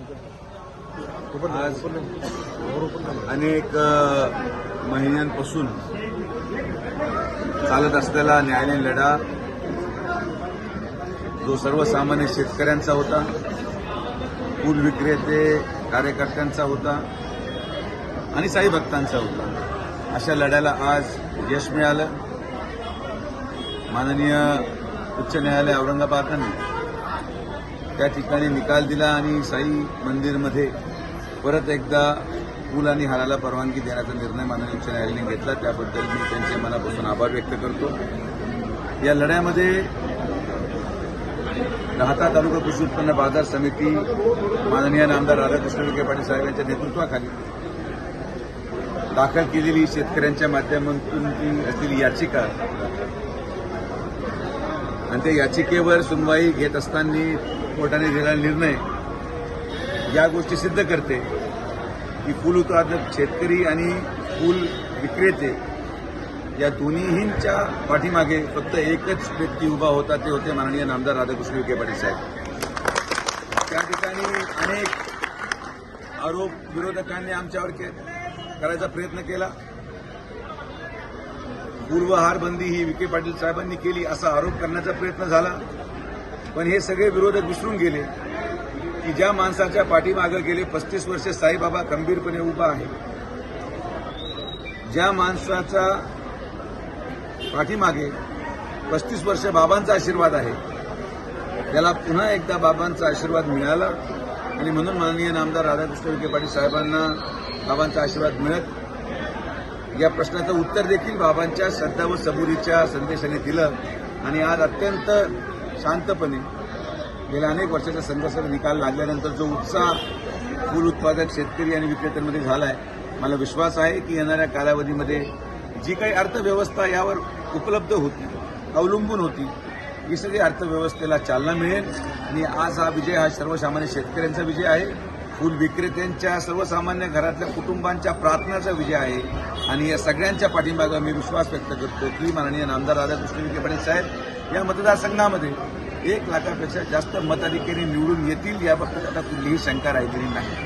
आज अनेक महिन्यांपासून चालत असलेला न्यायालयीन लढा जो सर्वसामान्य शेतकऱ्यांचा होता, फूल विक्रेते कार्यकर्त्यांचा होता आणि साई भक्तांचा होता, अशा लढ्याला आज यश मिळालं. माननीय उच्च न्यायालय औरंगाबादने त्या ठिकाणी निकाल दिला आणि साई मंदिरमध्ये परत एकदा फूल आणि हाराला परवानगी देण्याचा निर्णय माननीय उच्च न्यायालयाने घेतला. त्याबद्दल मी त्यांचे मनापासून आभार व्यक्त करतो. या लढ्यामध्ये राहता तालुका कृषी उत्पन्न बाजार समिती माननीय नामदार राधाकृष्ण विखे पाटील साहेब यांच्या नेतृत्वाखाली दाखल केलेली शेतकऱ्यांच्या माध्यमातून जी असलेली याचिका आणि त्या याचिकेवर सुनवाई घेत असताना कोर्टाने दिलेला निर्णय या गोष्टी सिद्ध करते की फूल उत्पादक शेतकरी आणि फूल विक्रेते या दोन्हींच्या पाठीमागे फक्त एकच व्यक्ती उभा होता, ते होते माननीय नामदार राधाकृष्ण विखे पाटील साहेब. त्या ठिकाणी अनेक आरोप विरोधकांनी आमच्यावर करायचा प्रयत्न केला. पूर्वहार बंदी ही विखे पाटील साहेबांनी केली असा आरोप करण्याचा प्रयत्न झाला, पण हे सगळे विरोधक विसरून गेले की ज्या माणसाच्या पाठीमागे गेले 35 वर्षे साईबाबा खंबीरपणे उभा आहे, ज्या माणसाचा पाठीमागे 35 वर्ष बाबांचा आशीर्वाद आहे, त्याला पुन्हा एकदा बाबांचा आशीर्वाद मिळाला आणि म्हणून माननीय नामदार राधाकृष्ण विखे पाटील साहेबांना बाबांचा आशीर्वाद मिळत या प्रश्नाचं उत्तर देखील बाबांच्या श्रद्धा व सबुरीच्या संदेशाने दिलं आणि आज अत्यंत शांतपणे गेल्या अनेक वर्षाच्या संघर्षाचा निकाल लागल्यानंतर जो उत्साह फूल उत्पादक शेतकरी आणि विक्रेत्यांमध्ये झाला आहे, मला विश्वास आहे की येणाऱ्या कालावधीमध्ये जी काही अर्थव्यवस्था यावर उपलब्ध होती, अवलंबून होती, ही सगळी अर्थव्यवस्थेला चालना मिळेल आणि आज हा विजय हा सर्वसामान्य शेतकऱ्यांचा विजय आहे, फूल विक्रेत्यांच्या सर्वसामान्य घरातल्या कुटुंबांच्या प्रार्थनाचा विजय आहे आणि या सगळ्यांच्या पाठीमागे मी विश्वास व्यक्त करतो की माननीय नामदार राधाकृष्ण विखे पाटील साहेब या मतदारसंघामध्ये 1 लाखापेक्षा जास्त मताधिक्याने निवडून येतील, याबाबत आता कुठलीही शंका राहिलेली नाही.